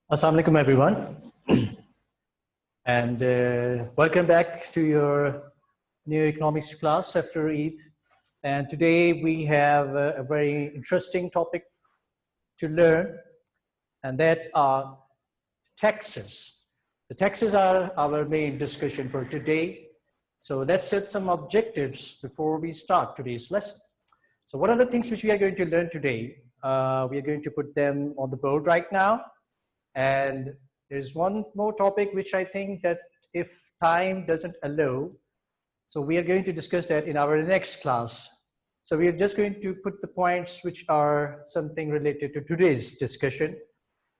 Assalamu alaikum, everyone, and welcome back to your new economics class after Eid. And today we have a very interesting topic to learn, and that are taxes. The taxes are our main discussion for today. So let's set some objectives before we start today's lesson. So what are the things which we are going to learn today? We are going to put them on the board right now. And there's one more topic which I think that if time doesn't allow, so we are going to discuss that in our next class. So we are just going to put the points which are something related to today's discussion.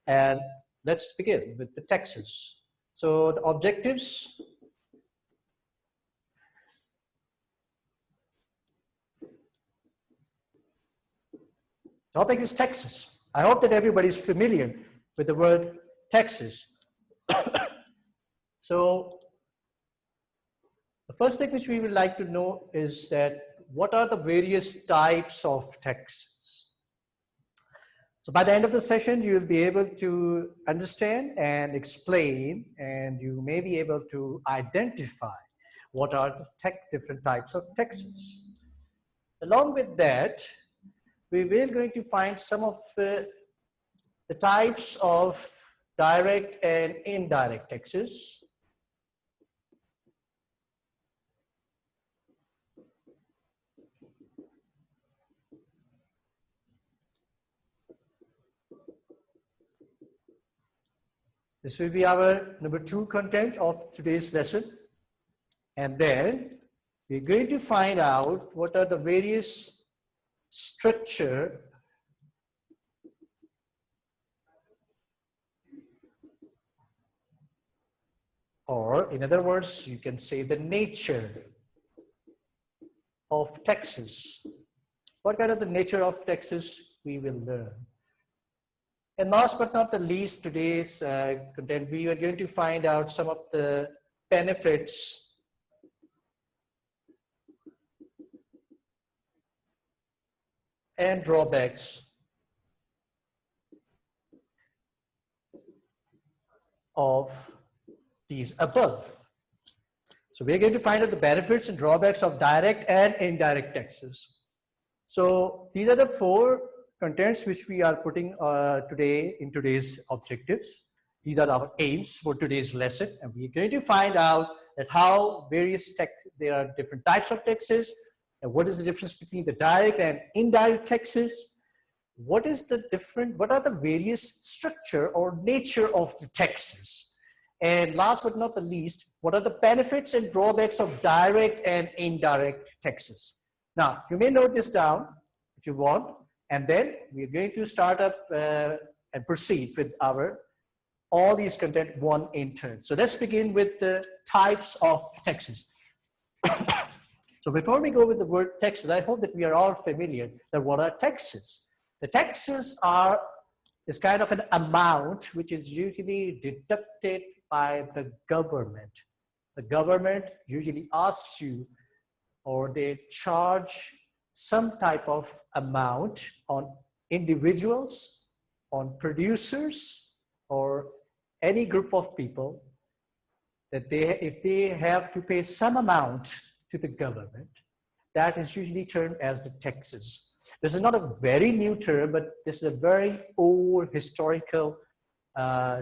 And let's begin with the taxes. So the objectives. Topic is taxes. I hope that everybody is familiar with the word taxes. So the first thing which we would like to know is that what are the various types of taxes? So by the end of the session, you will be able to understand and explain, and you may be able to identify what are the different types of taxes. Along with that, we will going to find some of the types of direct and indirect taxes. This will be our number 2 content of today's lesson. And then we're going to find out what are the various structure or in other words, you can say the nature of taxes. What kind of the nature of taxes we will learn. And last but not the least, today's content, we are going to find out some of the benefits and drawbacks of these above. So we're going to find out the benefits and drawbacks of direct and indirect taxes. So these are the 4 contents which we are putting today in today's objectives. These are our aims for today's lesson, and we're going to find out that how various there are different types of taxes, and what is the difference between the direct and indirect taxes. What are the various structure or nature of the taxes? And last but not the least, what are the benefits and drawbacks of direct and indirect taxes? Now, you may note this down if you want, and then we're going to start up and proceed with all these content one in turn. So let's begin with the types of taxes. So before we go with the word taxes, I hope that we are all familiar that what are taxes? The taxes is kind of an amount which is usually deducted by the government. The government usually asks you, or they charge some type of amount on individuals, on producers, or any group of people that if they have to pay some amount to the government, that is usually termed as the taxes. This is not a very new term, but this is a very old historical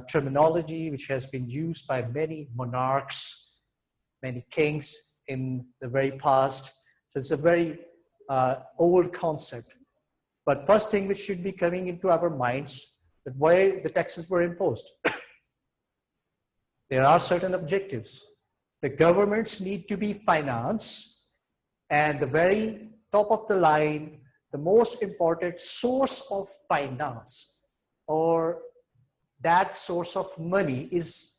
terminology which has been used by many monarchs, many kings in the very past. So it's a very old concept. But first thing which should be coming into our minds, that why the taxes were imposed. There are certain objectives. The governments need to be financed, and the very top of the line, the most important source of finance or that source of money is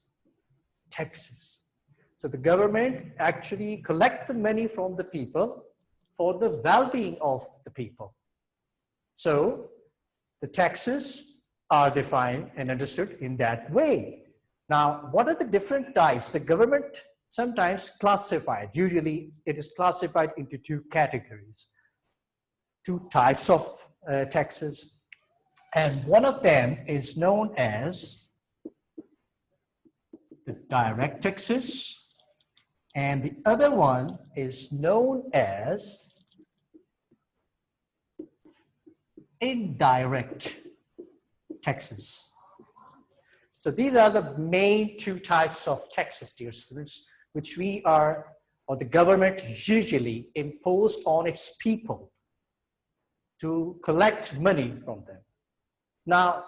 taxes. So the government actually collects the money from the people for the well-being of the people. So the taxes are defined and understood in that way. Now, what are the different types? The government sometimes classified, usually it is classified into 2 categories, 2 types of taxes. And one of them is known as the direct taxes, and the other one is known as indirect taxes. So these are the main two types of taxes, dear students, which we are, or the government usually imposed on its people to collect money from them. Now,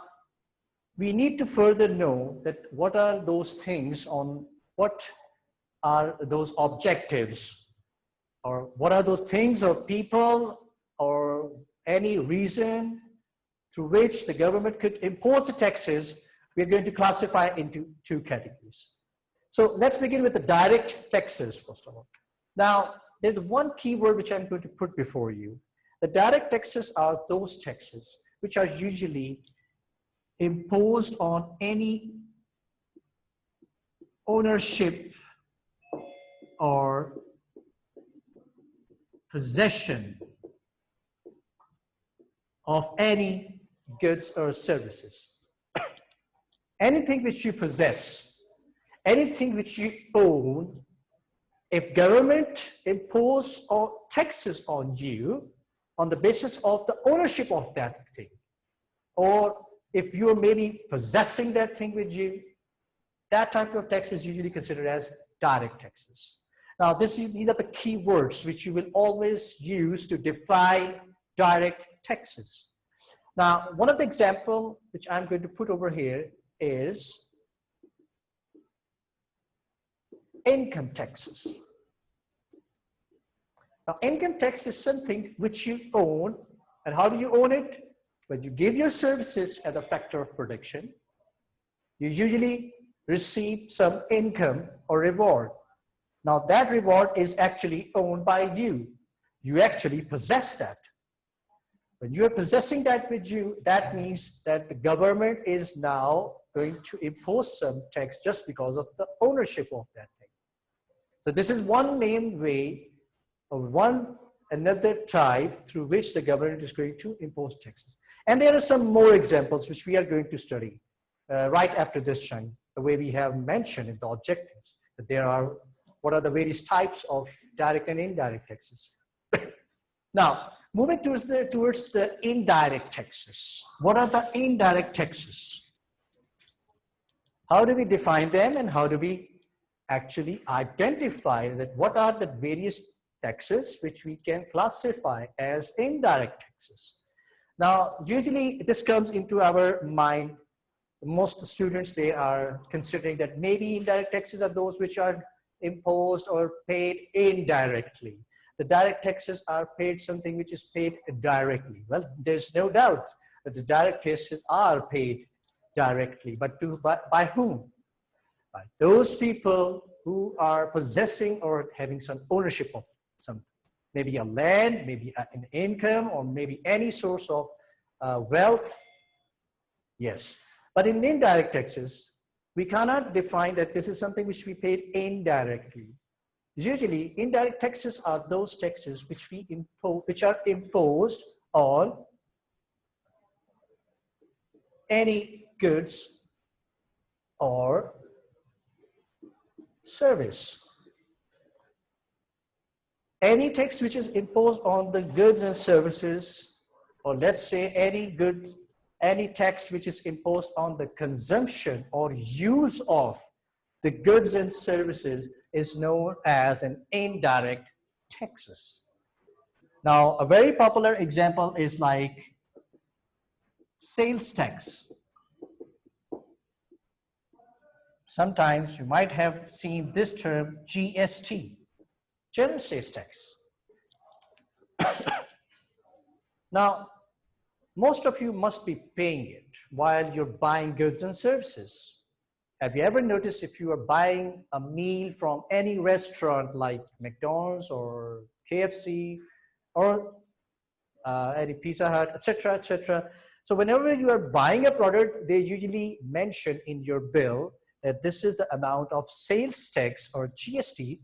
we need to further know that what are those things, on what are those objectives, or what are those things or people or any reason through which the government could impose the taxes. We're going to classify into two categories. So let's begin with the direct taxes, first of all. Now, there's one keyword which I'm going to put before you. The direct taxes are those taxes which are usually imposed on any ownership or possession of any goods or services. Anything which you possess, anything which you own, if government impose or taxes on you on the basis of the ownership of that thing, or if you're maybe possessing that thing with you, that type of tax is usually considered as direct taxes. Now, these are the key words which you will always use to define direct taxes. Now, one of the examples which I'm going to put over here is income taxes. Now, income tax is something which you own, and how do you own it? When you give your services at a factor of production, you usually receive some income or reward. Now, that reward is actually owned by you. You actually possess that. When you are possessing that with you, that means that the government is now going to impose some tax just because of the ownership of that thing. So this is one main way, or another type through which the government is going to impose taxes. And there are some more examples which we are going to study right after this time, the way we have mentioned in the objectives, that there are, what are the various types of direct and indirect taxes. Now, moving towards the indirect taxes. What are the indirect taxes? How do we define them, and how do we actually identify that what are the various taxes which we can classify as indirect taxes? Now, usually this comes into our mind. Most students, they are considering that maybe indirect taxes are those which are imposed or paid indirectly. The direct taxes are paid something which is paid directly. Well, there's no doubt that the direct taxes are paid directly, but by whom? By those people who are possessing or having some ownership of something. Maybe a land, maybe an income, or maybe any source of wealth. Yes. But in indirect taxes, we cannot define that this is something which we paid indirectly. Usually, indirect taxes are those taxes which which are imposed on any goods or service. Any tax which is imposed on the goods and services, or let's say any tax which is imposed on the consumption or use of the goods and services, is known as an indirect taxes. Now, a very popular example is like sales tax. Sometimes you might have seen this term GST, general sales tax. Now, most of you must be paying it while you're buying goods and services. Have you ever noticed, if you are buying a meal from any restaurant like McDonald's or KFC or any Pizza Hut, etc., etc. So whenever you are buying a product, they usually mention in your bill that this is the amount of sales tax or GST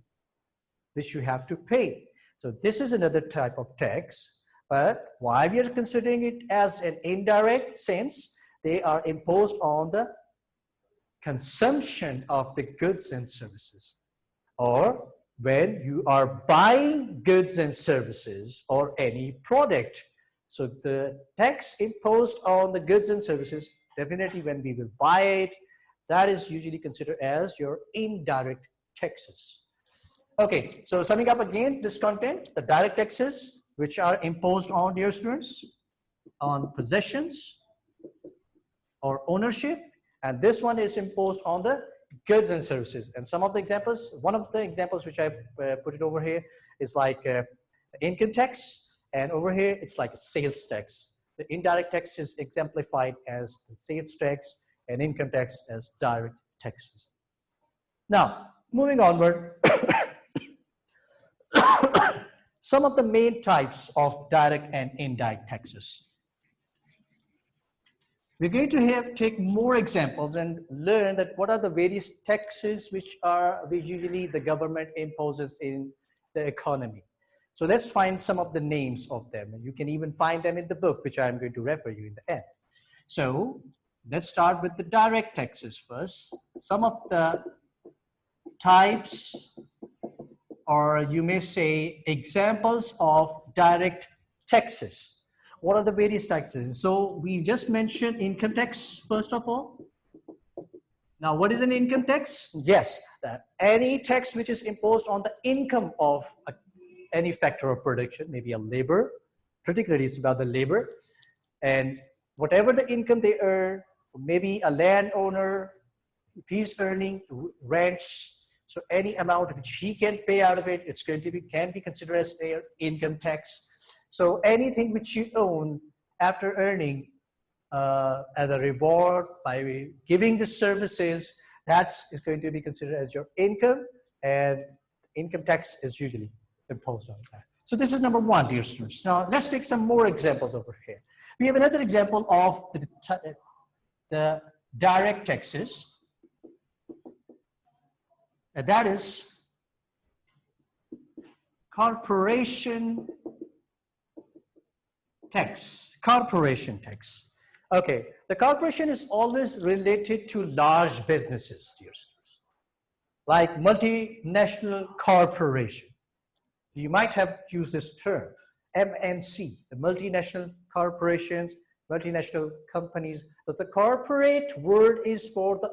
which you have to pay. So this is another type of tax, but why we are considering it as an indirect, since they are imposed on the consumption of the goods and services, or when you are buying goods and services or any product. So the tax imposed on the goods and services, definitely when we will buy it, that is usually considered as your indirect taxes. Okay, so summing up again this content, the direct taxes which are imposed on, dear students, on possessions or ownership, and this one is imposed on the goods and services. And some of the examples, one of the examples which I put it over here is like income tax, and over here it's like a sales tax. The indirect tax is exemplified as the sales tax and income tax as direct taxes. Now, moving onward, some of the main types of direct and indirect taxes. We're going to take more examples and learn that what are the various taxes which usually the government imposes in the economy. So let's find some of the names of them, and you can even find them in the book, which I'm going to refer you in the end. So let's start with the direct taxes first. Some of the types, or you may say examples of direct taxes. What are the various taxes? So we just mentioned income tax first of all. Now, what is an income tax? Yes, that any tax which is imposed on the income of any factor of production, maybe a labor, particularly it's about the labor, and whatever the income they earn, maybe a landowner, if he's earning rents, so any amount which he can pay out of it, it's going to be, can be considered as their income tax. So anything which you own after earning as a reward by giving the services, that is going to be considered as your income, and income tax is usually imposed on that. So this is number one, dear students. Now let's take some more examples over here. We have another example of the direct taxes, and that is corporation tax. Corporation tax. Okay, the corporation is always related to large businesses, dear students, like multinational corporation. You might have used this term, MNC, the multinational corporations, multinational companies. But the corporate word is for the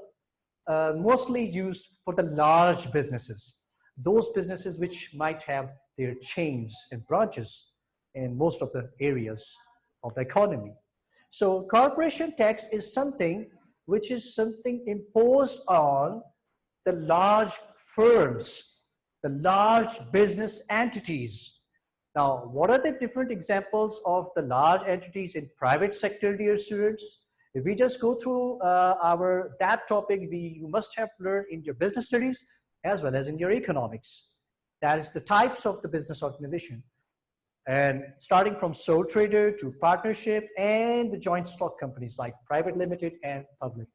mostly used for the large businesses, those businesses which might have their chains and branches in most of the areas of the economy. So corporation tax is something which is something imposed on the large firms, the large business entities. Now, what are the different examples of the large entities in private sector, dear students? If we just go through that topic, you must have learned in your business studies as well as in your economics. That is the types of the business organization. And starting from sole trader to partnership and the joint stock companies like private limited and public.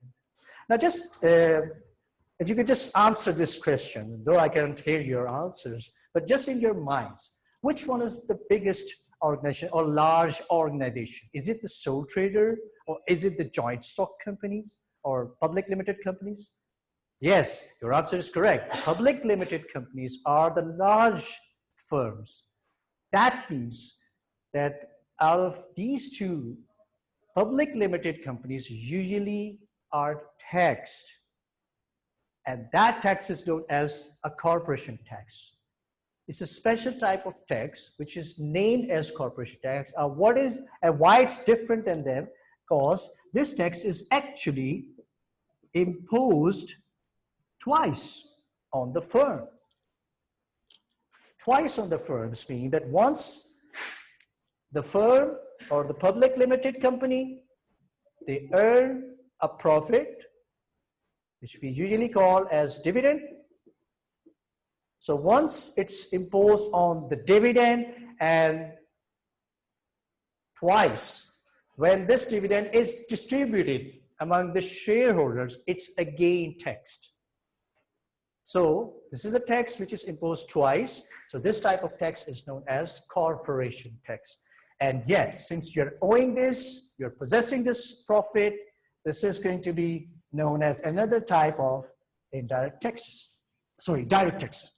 Now just, if you could just answer this question, though I can't hear your answers, but just in your minds, which one is the biggest organization or large organization? Is it the sole trader, or is it the joint stock companies or public limited companies? Yes, your answer is correct. Public limited companies are the large firms. That means that out of these two, public limited companies usually are taxed, and that tax is known as a corporation tax. It's a special type of tax which is named as corporation tax. What is and why it's different than them? Because this tax is actually imposed twice on the firm. Twice on the firms, meaning that once the firm or the public limited company, they earn a profit, which we usually call as dividend. So once it's imposed on the dividend, and twice when this dividend is distributed among the shareholders, it's again taxed. So this is a tax which is imposed twice. So this type of tax is known as corporation tax. And yet, since you're owing this, you're possessing this profit, this is going to be known as another type of indirect taxes. Sorry, direct taxes.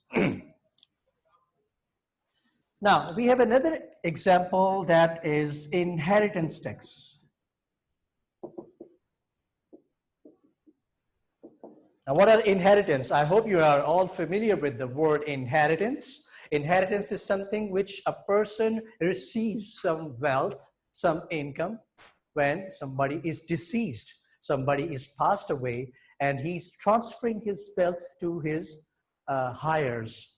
Now, we have another example that is inheritance tax. Now, what are inheritance? I hope you are all familiar with the word inheritance. Inheritance is something which a person receives some wealth, some income when somebody is deceased, somebody is passed away, and he's transferring his wealth to his heirs,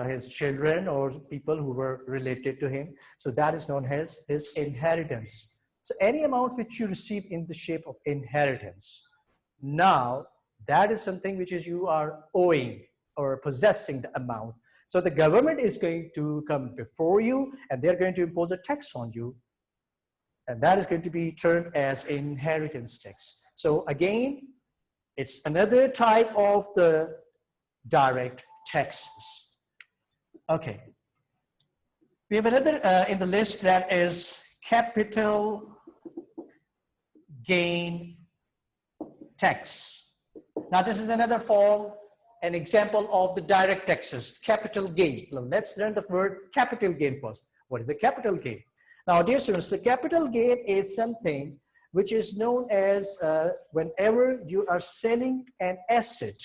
his children or people who were related to him. So that is known as his inheritance. So any amount which you receive in the shape of inheritance, now that is something which is you are owing or possessing the amount. So the government is going to come before you and they're going to impose a tax on you. And that is going to be termed as inheritance tax. So again, it's another type of the direct taxes. Okay. We have another in the list that is capital gain tax. Now this is another form, an example of the direct taxes, capital gain. Let's learn the word capital gain first. What is the capital gain? Now, dear students, the capital gain is something which is known as whenever you are selling an asset,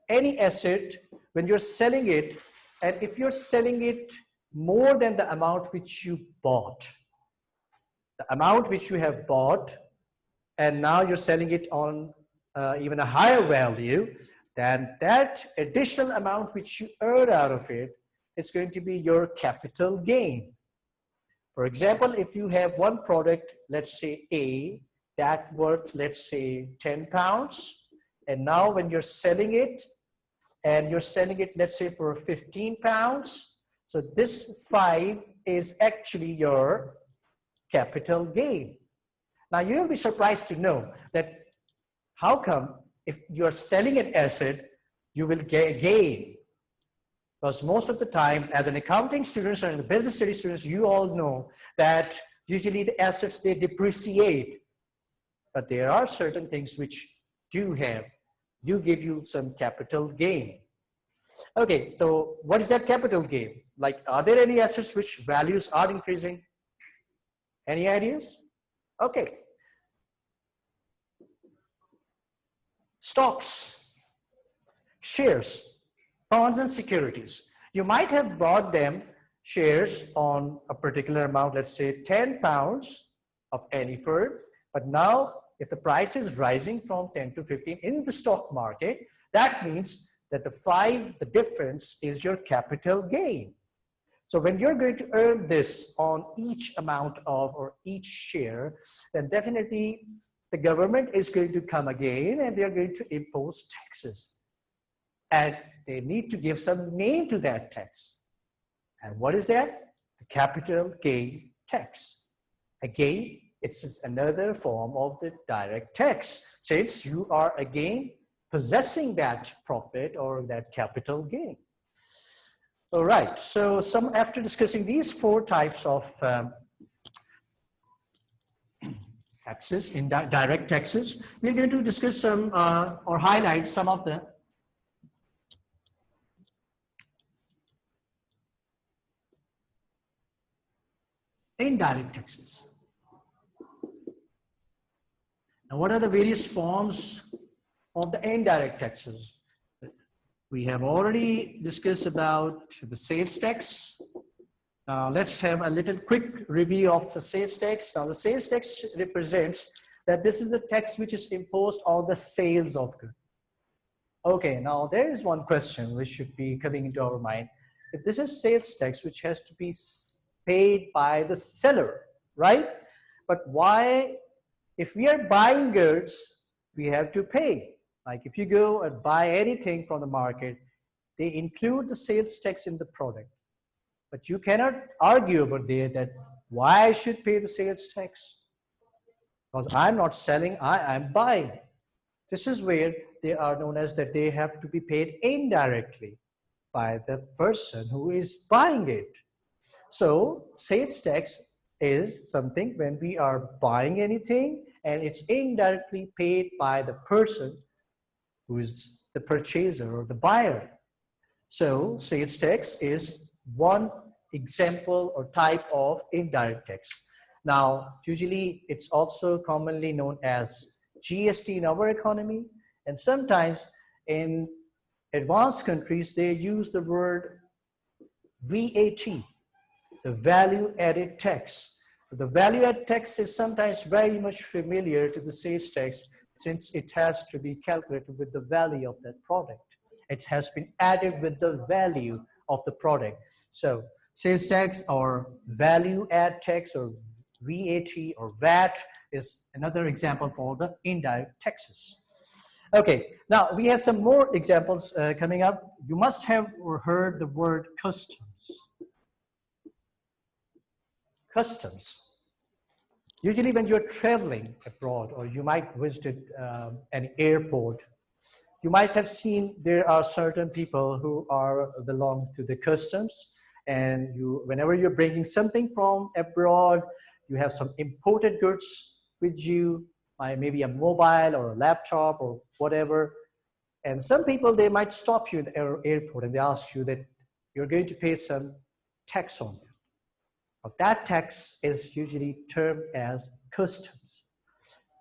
any asset, when you're selling it, and if you're selling it more than the amount which you bought, the amount which you have bought, and now you're selling it on even a higher value, then that additional amount which you earn out of it, it's going to be your capital gain. For example, if you have one product, let's say A, that worth, let's say 10 pounds. And now when you're selling it, and you're selling it, let's say for 15 pounds. So this 5 is actually your capital gain. Now you'll be surprised to know that how come if you're selling an asset, you will gain. Because most of the time, as an accounting students or the business studies students, you all know that usually the assets, they depreciate. But there are certain things which do give you some capital gain. Okay, so what is that capital gain? Like, are there any assets which values are increasing? Any ideas? Okay. Stocks, shares, bonds and securities. You might have bought them shares on a particular amount, let's say 10 pounds of any firm, but now if the price is rising from 10 to 15 in the stock market, that means that the difference is your capital gain. So when you're going to earn this on each amount of or each share, then definitely the government is going to come again and they're going to impose taxes. And they need to give some name to that tax. And what is that? The capital gain tax. Again, it's another form of the direct tax, since you are again possessing that profit or that capital gain. All right, so after discussing these 4 types of taxes, direct taxes, we're going to discuss some or highlight some of the indirect taxes. Now, what are the various forms of the indirect taxes? We have already discussed about the sales tax. Now, let's have a little quick review of the sales tax. Now, the sales tax represents that this is a tax which is imposed on the sales of goods. Okay, now there is one question which should be coming into our mind. If this is sales tax which has to be paid by the seller, right? But why, if we are buying goods, we have to pay. Like if you go and buy anything from the market, they include the sales tax in the product. But you cannot argue over there that why I should pay the sales tax. Because I'm not selling, I'm buying. This is where they are known as that they have to be paid indirectly by the person who is buying it. So sales tax is something when we are buying anything and it's indirectly paid by the person who is the purchaser or the buyer. So sales tax is one example or type of indirect tax. Now, usually it's also commonly known as GST in our economy, and sometimes in advanced countries, they use the word VAT, the value added tax. The value added tax is sometimes very much familiar to the sales tax since it has to be calculated with the value of that product. It has been added with the value of the product. So sales tax or value add tax or VAT or VAT is another example for the indirect taxes. Okay, now we have some more examples coming up. You must have heard the word customs. Customs. Usually when you're traveling abroad or you might visit an airport, you might have seen there are certain people who belong to the customs, and whenever you're bringing something from abroad, you have some imported goods with you, maybe a mobile or a laptop or whatever. And some people, they might stop you at the airport and they ask you that you're going to pay some tax on it. That tax is usually termed as customs.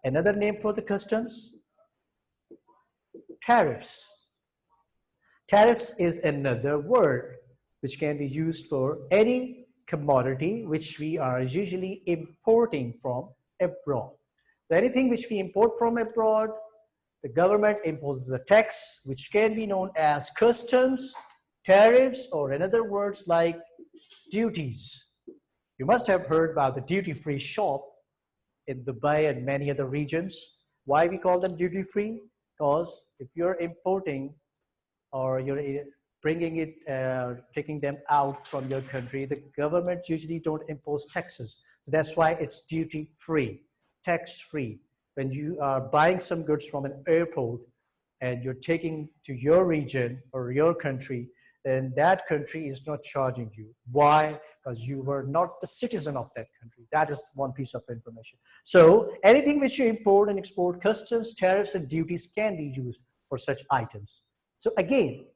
Another name for the customs, tariffs. Tariffs is another word which can be used for any commodity which we are usually importing from abroad. So anything which we import from abroad, the government imposes a tax which can be known as customs, tariffs, or in other words like duties. You must have heard about the duty-free shop in Dubai and many other regions. Why we call them duty-free? Because if you're importing or you're bringing it, taking them out from your country, the government usually don't impose taxes. So that's why it's duty-free, tax-free. When you are buying some goods from an airport and you're taking to your region or your country, then that country is not charging you. Why? Because you were not the citizen of that country. That is one piece of information. So anything which you import and export, customs, tariffs, and duties can be used for such items. So again,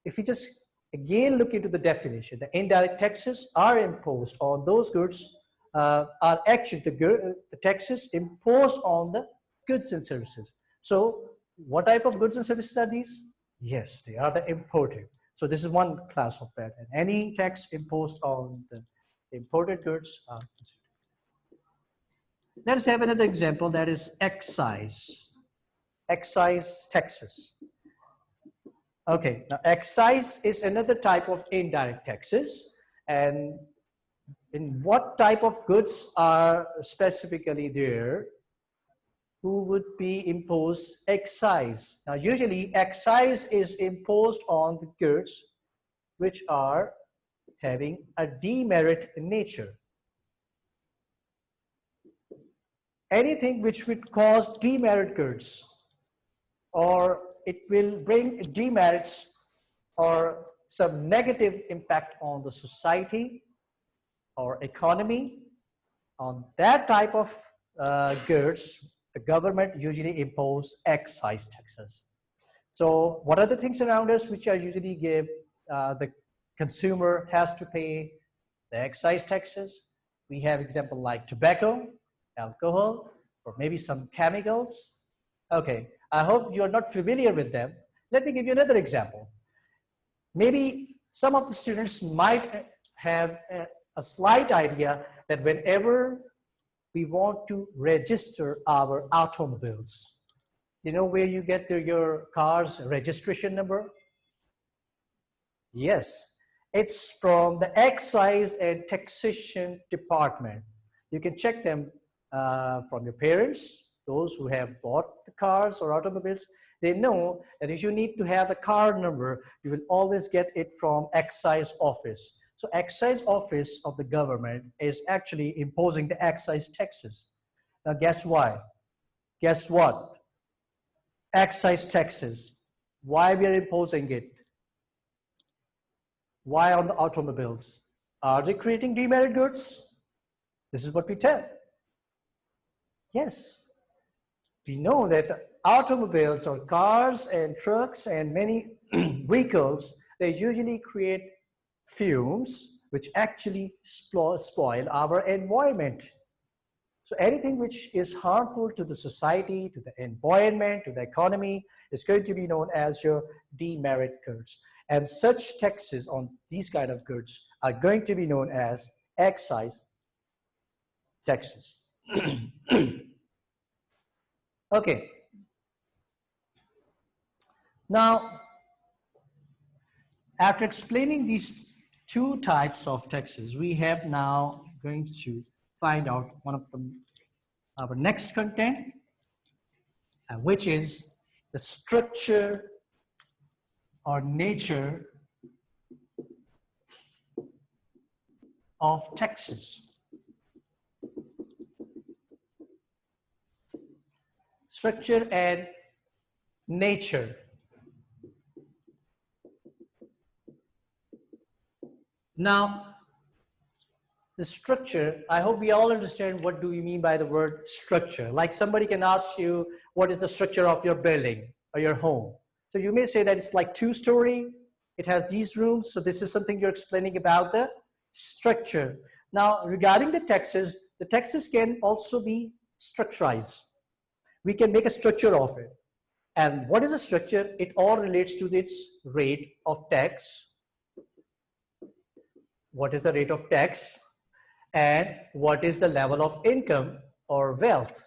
if you just again look into the definition, the indirect taxes are imposed on those goods, are actually the taxes imposed on the goods and services. So what type of goods and services are these? Yes, they are the imported. So this is one class of that. And any tax imposed on the imported goods are considered. Let's have another example, that is excise. Excise taxes. Okay, now excise is another type of indirect taxes. And in what type of goods are specifically there? Who would be imposed excise? Now usually excise is imposed on the goods which are having a demerit nature. Anything which would cause demerit goods, or it will bring demerits or some negative impact on the society or economy, on that type of goods, the government usually impose excise taxes. So what are the things around us which are usually the consumer has to pay the excise taxes? We have example like tobacco, alcohol, or maybe some chemicals. Okay, I hope you're not familiar with them. Let me give you another example. Maybe some of the students might have a slight idea that whenever we want to register our automobiles, you know where you get your car's registration number? Yes, it's from the excise and taxation department. You can check them from your parents, those who have bought the cars or automobiles. They know that if you need to have a car number, you will always get it from excise office. So excise office of the government is actually imposing the excise taxes. Now guess why? Guess what? Excise taxes. Why we are imposing it? Why on the automobiles? Are they creating demerit goods? This is what we tell. Yes. we know that automobiles or cars and trucks and many vehicles, they usually create fumes which actually spoil our environment. So anything which is harmful to the society, to the environment, to the economy is going to be known as your demerit goods. And such taxes on these kind of goods are going to be known as excise taxes. Okay. Now, after explaining these two types of taxes, we have now going to find out one of them, our next content, which is the structure or nature of taxes. Structure and nature. Now, the structure, I hope we all understand what do we mean by the word structure. Like somebody can ask you, what is the structure of your building or your home? So you may say that it's like 2-story, it has these rooms, so this is something you're explaining about the structure. Now, regarding the taxes can also be structurized. We can make a structure of it. And what is a structure? It all relates to its rate of tax. What is the rate of tax? And what is the level of income or wealth?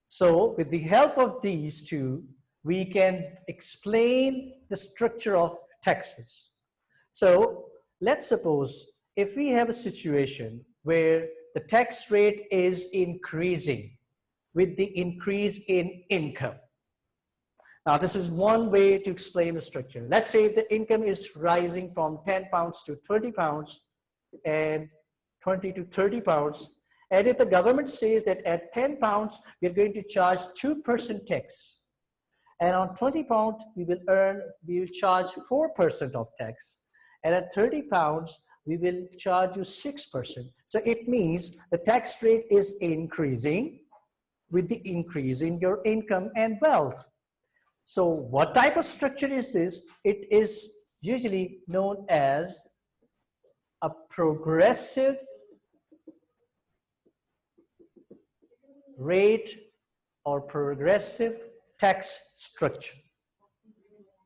So with the help of these two, we can explain the structure of taxes. So let's suppose if we have a situation where the tax rate is increasing with the increase in income. Now, this is one way to explain the structure. Let's say if the income is rising from 10 pounds to 20 pounds and 20 to 30 pounds. And if the government says that at 10 pounds, we're going to charge 2% tax. And on 20 pounds, we will charge 4% of tax. And at 30 pounds, we will charge you 6%. So it means the tax rate is increasing with the increase in your income and wealth. So what type of structure is this? It is usually known as a progressive rate or progressive tax structure.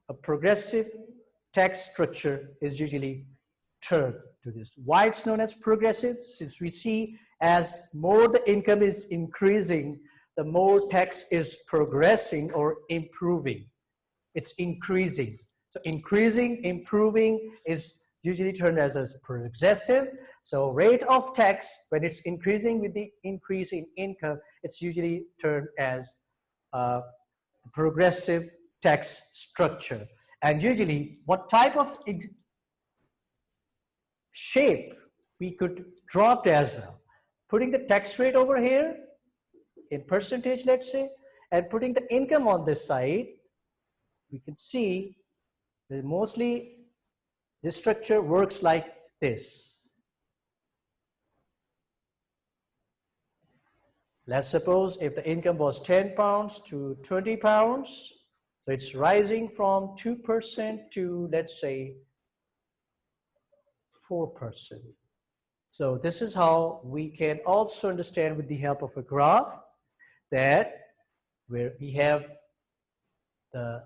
A progressive tax structure is usually termed to this. Why it's known as progressive? Since we see as more the income is increasing, the more tax is progressing or improving. It's increasing. So increasing, improving is usually termed as a progressive. So rate of tax, when it's increasing with the increase in income, it's usually termed as progressive tax structure. And usually what type of shape we could draw it as well. Putting the tax rate over here in percentage, let's say, and putting the income on this side, we can see that mostly this structure works like this. Let's suppose if the income was 10 pounds to 20 pounds, so it's rising from 2% to, let's say, 4%. So this is how we can also understand with the help of a graph that where we have the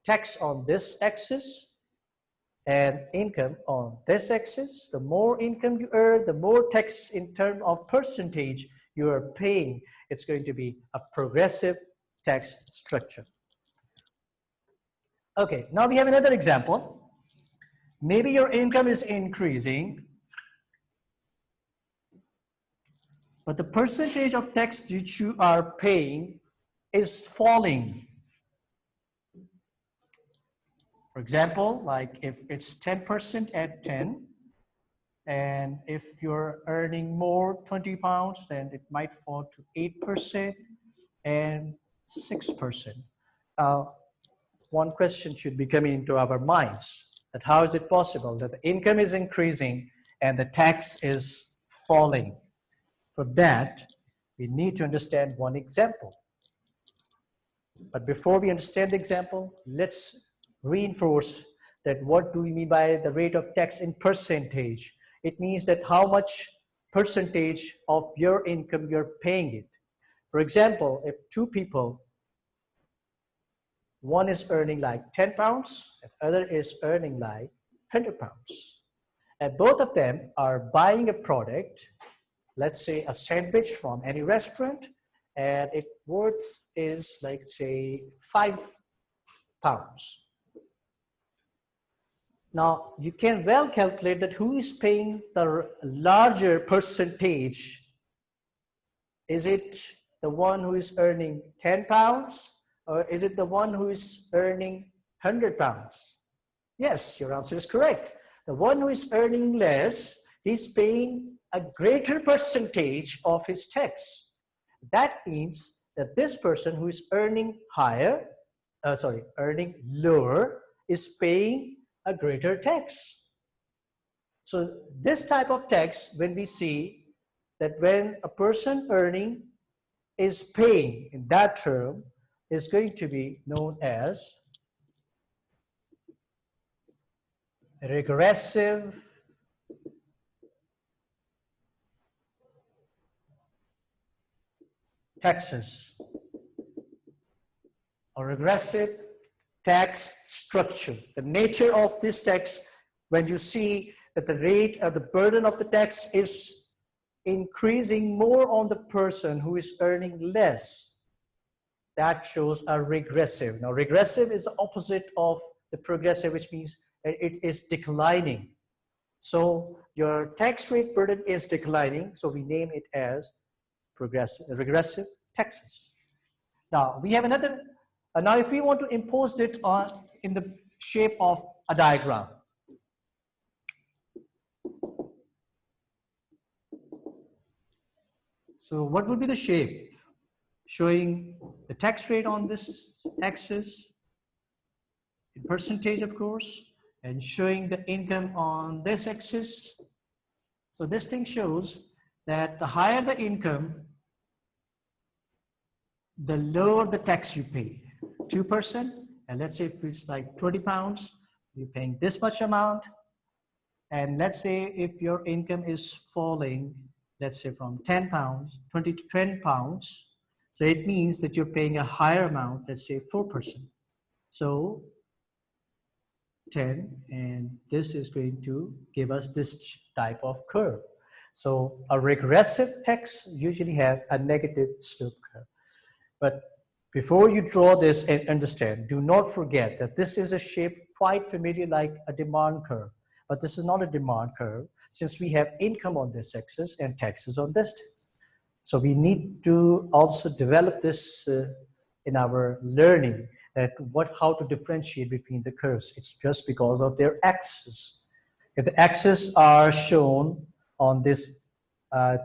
tax on this axis and income on this axis. The more income you earn, the more tax in terms of percentage you are paying. It's going to be a progressive tax structure. Okay, now we have another example. Maybe your income is increasing, but the percentage of tax which you are paying is falling. For example, like if it's 10% at 10, and if you're earning more 20 pounds, then it might fall to 8% and 6%. One question should be coming into our minds, that how is it possible that the income is increasing and the tax is falling? For that, we need to understand one example. But before we understand the example, let's reinforce that what do we mean by the rate of tax in percentage? It means that how much percentage of your income you're paying it. For example, if two people, one is earning like 10 pounds, and other is earning like 100 pounds. And both of them are buying a product, let's say a sandwich from any restaurant, and its worth is like say 5 pounds. Now you can well calculate that who is paying the larger percentage. Is it the one who is earning 10 pounds or is it the one who is earning 100 pounds? Yes, your answer is correct. The one who is earning less is paying a greater percentage of his tax. That means that this person who is earning earning lower is paying a greater tax. So this type of tax, when we see that when a person earning is paying in that term, is going to be known as regressive taxes or regressive tax structure. The nature of this tax, when you see that the rate or the burden of the tax is increasing more on the person who is earning less, that shows a regressive. Now, regressive is the opposite of the progressive, which means it is declining. So your tax rate burden is declining, so we name it as regressive taxes. Now, we have another. Now, if we want to impose it in the shape of a diagram. So what would be the shape? Showing the tax rate on this axis, in percentage, of course, and showing the income on this axis. So this thing shows that the higher the income, the lower the tax you pay. 2%, and let's say if it's like 20 pounds, you're paying this much amount. And let's say if your income is falling, let's say from 10 pounds, 20 to 10 pounds, so it means that you're paying a higher amount, let's say 4%. So 10, and this is going to give us this type of curve. So a regressive tax usually have a negative slope curve. But before you draw this and understand, do not forget that this is a shape quite familiar like a demand curve. But this is not a demand curve since we have income on this axis and taxes on this axis. So we need to also develop this in our learning, that how to differentiate between the curves. It's just because of their axes. If the axes are shown on this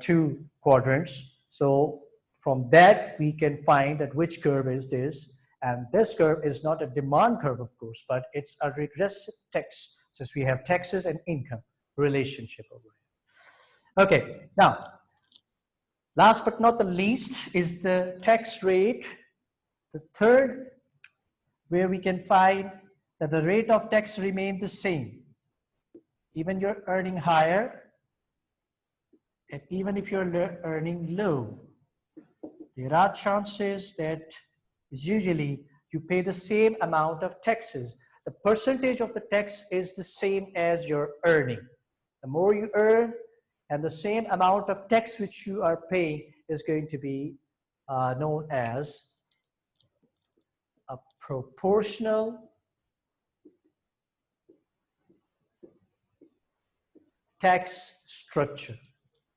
two quadrants, so from that we can find that which curve is this, and this curve is not a demand curve, of course, but it's a regressive tax, since we have taxes and income relationship over here. Okay, now, last but not the least is the tax rate. The third, where we can find that the rate of tax remains the same. Even you're earning higher, and even if you're earning low, there are chances that usually you pay the same amount of taxes. The percentage of the tax is the same as your earning. The more you earn, and the same amount of tax which you are paying is going to be known as a proportional tax structure.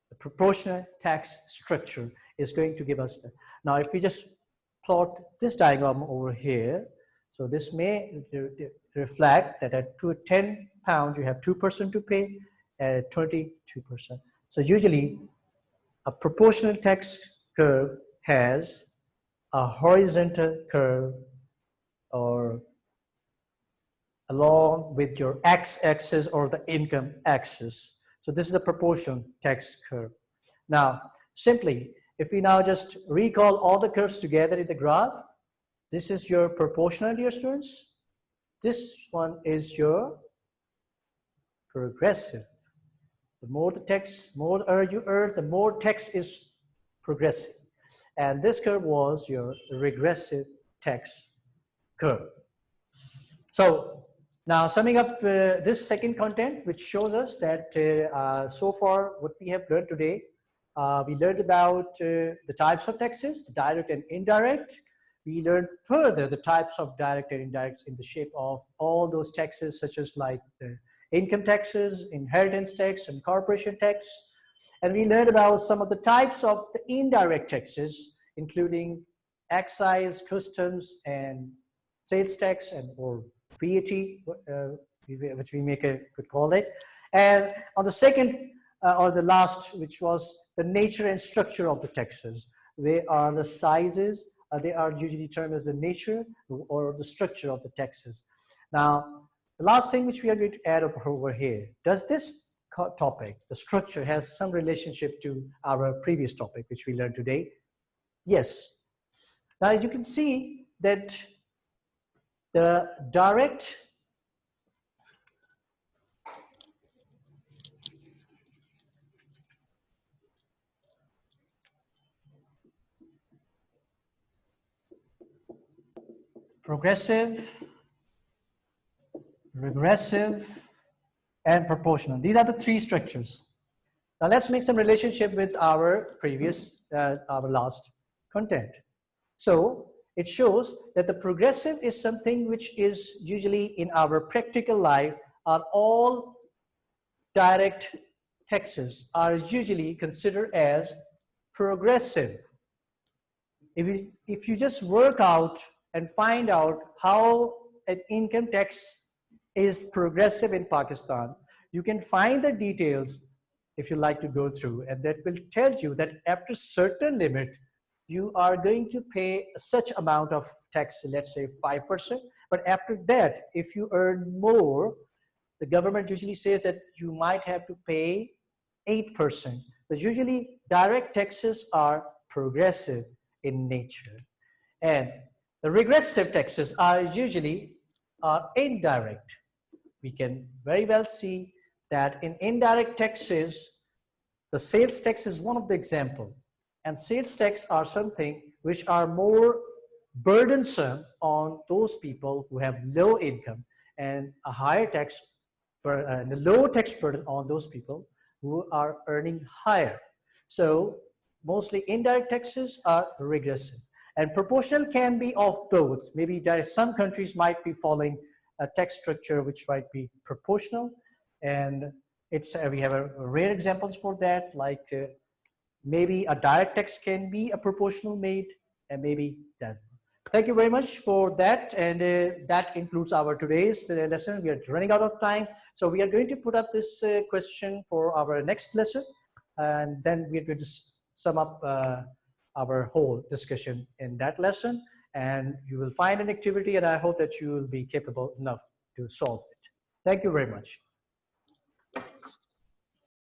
The proportional tax structure is going to give us that. Now, if we just plot this diagram over here, so this may reflect that at 10 pounds you have 2% to pay, at 22%. So usually a proportional tax curve has a horizontal curve or along with your x-axis or the income axis. So this is the proportional tax curve. Now, simply, If we now just recall all the curves together in the graph, this is your proportional, dear students. This one is your progressive. The more the text, more you earn, the more text is progressive. And this curve was your regressive text curve. So now summing up this second content, which shows us that so far what we have learned today, we learned about the types of taxes, the direct and indirect. We learned further the types of direct and indirects in the shape of all those taxes, such as like the income taxes, inheritance tax, and corporation tax. And we learned about some of the types of the indirect taxes, including excise, customs, and sales tax, and or VAT, which we could call it. And on the second or the last, which was the nature and structure of the taxes. They are the sizes, they are usually termed as the nature or the structure of the taxes. Now, the last thing which we are going to add up over here, does this topic, the structure, has some relationship to our previous topic, which we learned today? Yes. Now you can see that the direct progressive, regressive, and proportional. These are the three structures. Now let's make some relationship with our previous, our last content. So it shows that the progressive is something which is usually in our practical life are all direct taxes are usually considered as progressive. If you just work out and find out how an income tax is progressive in Pakistan, you can find the details if you like to go through, and that will tell you that after certain limit, you are going to pay such amount of tax, let's say 5%. But after that, if you earn more, the government usually says that you might have to pay 8%. But usually direct taxes are progressive in nature. And the regressive taxes are usually indirect. We can very well see that in indirect taxes, the sales tax is one of the example. And sales tax are something which are more burdensome on those people who have low income, and a higher tax, the low tax burden on those people who are earning higher. So mostly indirect taxes are regressive. And proportional can be of both. Maybe there are some countries might be following a tax structure which might be proportional, and we have a rare examples for that, like maybe a direct tax can be a proportional made, and maybe that. Thank you very much for that, and that includes our today's lesson. We are running out of time, so we are going to put up this question for our next lesson, and then we are going to sum up our whole discussion in that lesson, and you will find an activity, and I hope that you will be capable enough to solve it. Thank you very much.